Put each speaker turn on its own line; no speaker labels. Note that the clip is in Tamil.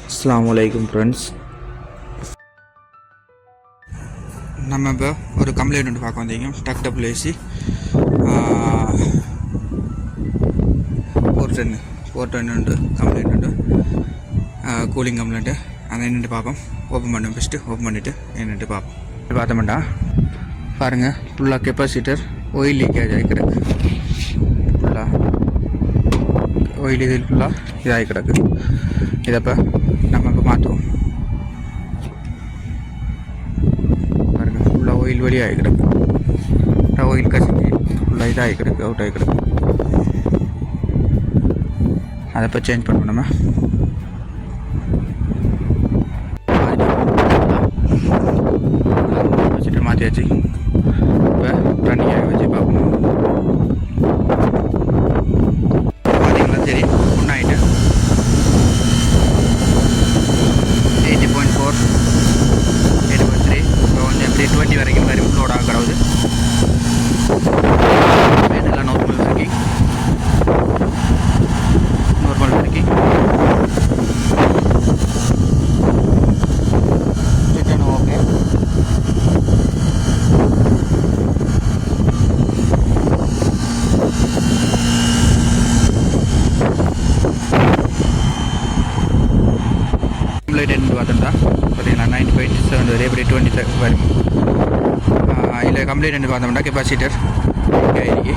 அஸ்ஸலாமு அலைக்கும் ஃப்ரெண்ட்ஸ். நம்ம இப்போ ஒரு கம்ப்ளைண்ட் ஒன்று பார்க்க வந்தீங்க. டக்டபிள்ஏசி 410 உண்டு கம்ப்ளைண்ட் உண்டு, கூலிங் கம்ப்ளைண்ட்டு. அதை என்னென்று பார்ப்போம். ஓப்பன் பண்ணுவோம். ஃபஸ்ட்டு ஓப்பன் பண்ணிவிட்டு என்னென்று பார்ப்போம். பார்த்தோம்டா பாருங்கள், ஃபுல்லாக கெப்பாசிட்டர் ஆயில் லீக்கேஜ் ஆகி கிடக்கு. ஃபுல்லாக ஆயில் இதில் ஃபுல்லாக இதாகி கிடக்கு. இதை இப்போ நம்ம இப்போ மாற்றுவோம். பாருங்கள், ஃபுல்லாக ஆயில் வழியாக ஆகி கிடக்கு. ஆயில் கசிஞ்சு ஃபுல்லாக இதாகி கிடக்கு, அவுட் ஆகி கிடக்கு. அதை இப்போ சேஞ்ச் பண்ணுவோம். நம்ம வச்சுட்டு மாற்றியாச்சு. இப்போ ரன்னிங் ஆகி வச்சு பார்ப்போம். பார்த்தீங்கன்னா சரி, ஒன்றாயிட்டு 80.4 80.3 இப்போ கொஞ்சம் எப்படி 20 வரைக்கும் வரும் லோடாக கிடவுது. இதெல்லாம் நார்மல் வரைக்கும் சிக்கன் ஓகே. கம்ப்ளைண்ட் என்ன பார்த்தோம்னா பார்த்தீங்களா 9.7 வரை எப்படி 20 வரும். இதில் கம்ப்ளைண்ட் என்ன பார்த்தோம்னா கெப்பாசிட்டர் இருக்கு.